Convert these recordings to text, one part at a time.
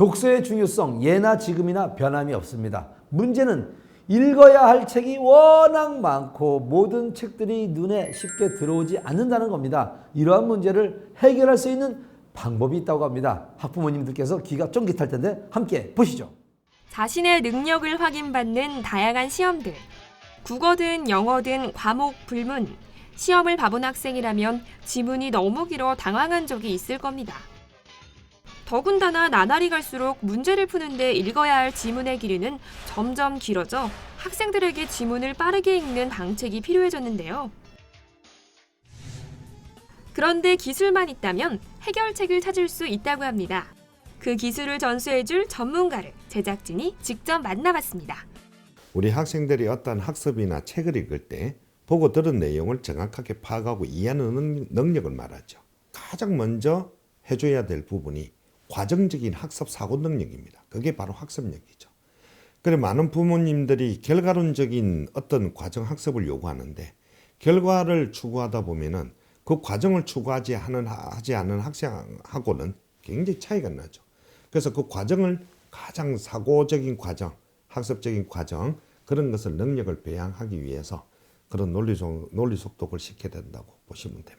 독서의 중요성 예나 지금이나 변함이 없습니다. 문제는 읽어야 할 책이 워낙 많고 모든 책들이 눈에 쉽게 들어오지 않는다는 겁니다. 이러한 문제를 해결할 수 있는 방법이 있다고 합니다. 학부모님들께서 귀가 쫑깃할 텐데 함께 보시죠. 자신의 능력을 확인받는 다양한 시험들. 국어든 영어든 과목 불문. 시험을 봐본 학생이라면 지문이 너무 길어 당황한 적이 있을 겁니다. 더군다나 나날이 갈수록 문제를 푸는데 읽어야 할 지문의 길이는 점점 길어져 학생들에게 지문을 빠르게 읽는 방책이 필요해졌는데요. 그런데 기술만 있다면 해결책을 찾을 수 있다고 합니다. 그 기술을 전수해줄 전문가를 제작진이 직접 만나봤습니다. 우리 학생들이 어떤 학습이나 책을 읽을 때 보고 들은 내용을 정확하게 파악하고 이해하는 능력을 말하죠. 가장 먼저 해줘야 될 부분이 과정적인 학습 사고 능력입니다. 그게 바로 학습력이죠. 그래 많은 부모님들이 결과론적인 어떤 과정 학습을 요구하는데 결과를 추구하다 보면은 그 과정을 추구하지 않은 학생하고는 굉장히 차이가 나죠. 그래서 그 과정을 가장 사고적인 과정, 학습적인 과정 그런 것을 능력을 배양하기 위해서 그런 논리 속독을 시켜야 된다고 보시면 됩니다.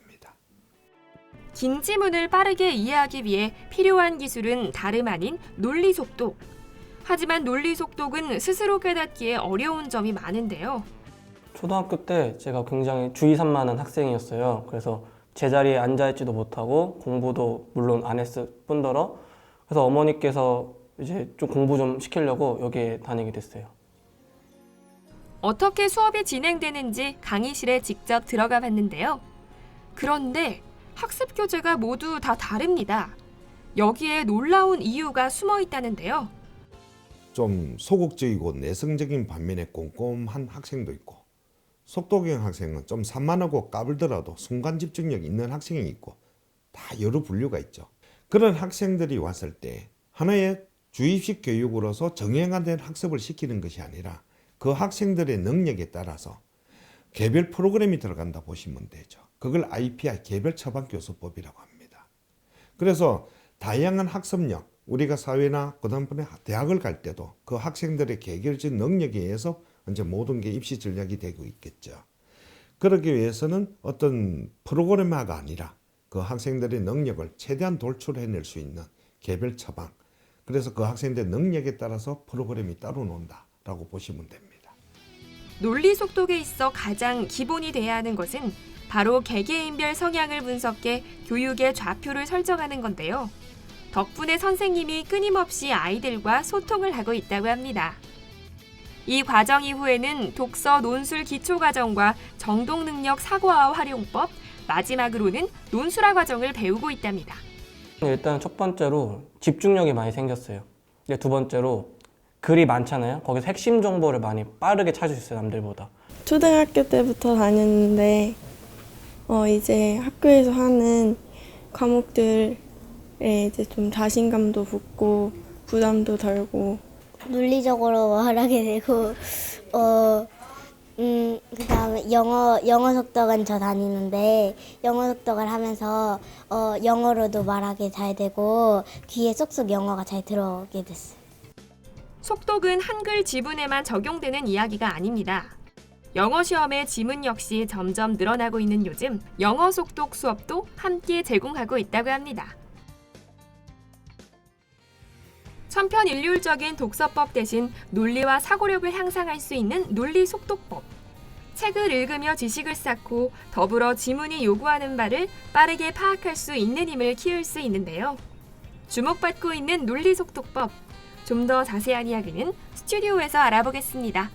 긴 지문을 빠르게 이해하기 위해 필요한 기술은 다름 아닌 논리 속독. 하지만 논리 속독은 스스로 깨닫기에 어려운 점이 많은데요. 초등학교 때 제가 굉장히 주의 산만한 학생이었어요. 그래서 제자리에 앉아있지도 못하고 공부도 물론 안 했을 뿐더러 그래서 어머니께서 이제 좀 공부 좀 시키려고 여기에 다니게 됐어요. 어떻게 수업이 진행되는지 강의실에 직접 들어가 봤는데요. 그런데 학습 교재가 모두 다 다릅니다. 여기에 놀라운 이유가 숨어 있다는데요. 좀 소극적이고 내성적인 반면에 꼼꼼한 학생도 있고 속도경 학생은 좀 산만하고 까불더라도 순간 집중력 있는 학생이 있고 다 여러 분류가 있죠. 그런 학생들이 왔을 때 하나의 주입식 교육으로서 정형화된 학습을 시키는 것이 아니라 그 학생들의 능력에 따라서 개별 프로그램이 들어간다 보시면 되죠. 그걸 IPI 개별 처방 교수법이라고 합니다. 그래서 다양한 학습력, 우리가 사회나 그다음에 대학을 갈 때도 그 학생들의 개별적 능력에 의해서 이제 모든 게 입시 전략이 되고 있겠죠. 그러기 위해서는 어떤 프로그램화가 아니라 그 학생들의 능력을 최대한 돌출해낼 수 있는 개별 처방. 그래서 그 학생들의 능력에 따라서 프로그램이 따로 논다라고 보시면 됩니다. 논리 속독에 있어 가장 기본이 돼야 하는 것은 바로 개개인별 성향을 분석해 교육의 좌표를 설정하는 건데요. 덕분에 선생님이 끊임없이 아이들과 소통을 하고 있다고 합니다. 이 과정 이후에는 독서 논술 기초과정과 정독능력 사고화 활용법, 마지막으로는 논술화 과정을 배우고 있답니다. 일단 첫 번째로 집중력이 많이 생겼어요. 이제 두 번째로 글이 많잖아요. 거기서 핵심 정보를 많이 빠르게 찾을 수 있어요, 남들보다. 초등학교 때부터 다녔는데 이제 학교에서 하는 과목들에 이제 좀 자신감도 붙고 부담도 덜고 논리적으로 말하게 되고 그다음에 영어 속독은 저 다니는데 영어 속독을 하면서 영어로도 말하게 잘 되고 귀에 쏙쏙 영어가 잘 들어오게 됐어요. 속독은 한글 지문에만 적용되는 이야기가 아닙니다. 영어 시험의 지문 역시 점점 늘어나고 있는 요즘 영어 속독 수업도 함께 제공하고 있다고 합니다. 천편일률적인 독서법 대신 논리와 사고력을 향상할 수 있는 논리 속독법. 책을 읽으며 지식을 쌓고 더불어 지문이 요구하는 바를 빠르게 파악할 수 있는 힘을 키울 수 있는데요. 주목받고 있는 논리 속독법. 좀 더 자세한 이야기는 스튜디오에서 알아보겠습니다.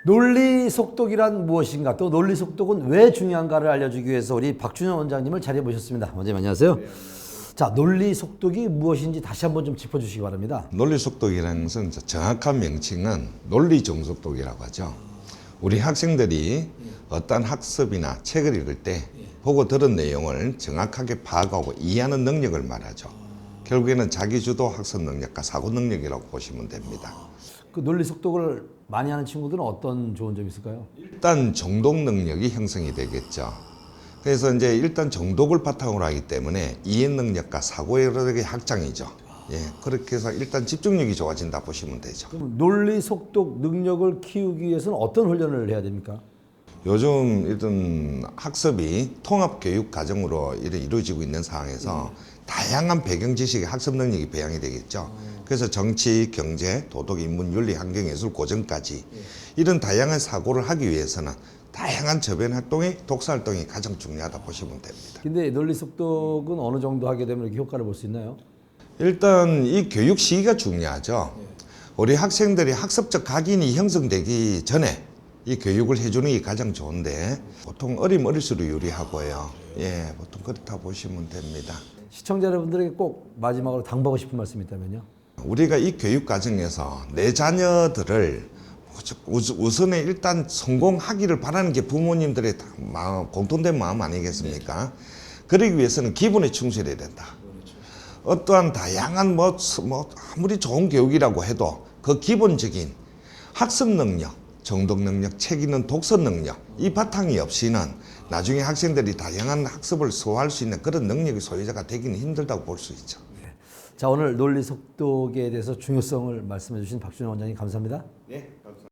논리 속독이란 무엇인가 또 논리 속독은 왜 중요한가를 알려주기 위해서 우리 박준현 원장님을 자리에 모셨습니다. 원장님 안녕하세요. 자, 논리 속독이 무엇인지 다시 한번 좀 짚어주시기 바랍니다. 논리 속독이라는 것은 정확한 명칭은 논리 정속독이라고 하죠. 우리 학생들이 어떤 학습이나 책을 읽을 때 보고 들은 내용을 정확하게 파악하고 이해하는 능력을 말하죠. 결국에는 자기주도 학습 능력과 사고 능력이라고 보시면 됩니다. 그 논리 속독을 많이 하는 친구들은 어떤 좋은 점이 있을까요? 일단 정독 능력이 형성이 되겠죠. 그래서 이제 일단 정독을 바탕으로 하기 때문에 이해 능력과 사고 여력의 확장이죠. 예, 그렇게 해서 일단 집중력이 좋아진다 보시면 되죠. 그럼 논리 속독 능력을 키우기 위해서는 어떤 훈련을 해야 됩니까? 요즘 일단 학습이 통합 교육 과정으로 이루어지고 있는 상황에서 다양한 배경 지식의 학습 능력이 배양이 되겠죠. 그래서 정치, 경제, 도덕, 인문, 윤리, 환경, 예술, 고전까지 이런 다양한 사고를 하기 위해서는 다양한 저변 활동이 독서 활동이 가장 중요하다 보시면 됩니다. 근데 논리 속독은 어느 정도 하게 되면 이렇게 효과를 볼 수 있나요? 일단 이 교육 시기가 중요하죠. 우리 학생들이 학습적 각인이 형성되기 전에 이 교육을 해주는 게 가장 좋은데 보통 어릴수록 유리하고요. 예, 보통 그렇다 보시면 됩니다. 시청자 여러분들에게 꼭 마지막으로 당부하고 싶은 말씀이 있다면요? 우리가 이 교육 과정에서 내 자녀들을 우선에 일단 성공하기를 바라는 게 부모님들의 마음, 공통된 마음 아니겠습니까? 그러기 위해서는 기본에 충실해야 된다. 어떠한 다양한 아무리 좋은 교육이라고 해도 그 기본적인 학습 능력, 정독 능력, 책 읽는 독서 능력 이 바탕이 없이는 나중에 학생들이 다양한 학습을 소화할 수 있는 그런 능력의 소유자가 되기는 힘들다고 볼 수 있죠. 자, 오늘 논리 속독에 대해서 중요성을 말씀해 주신 박준영 원장님 감사합니다. 네, 감사합니다.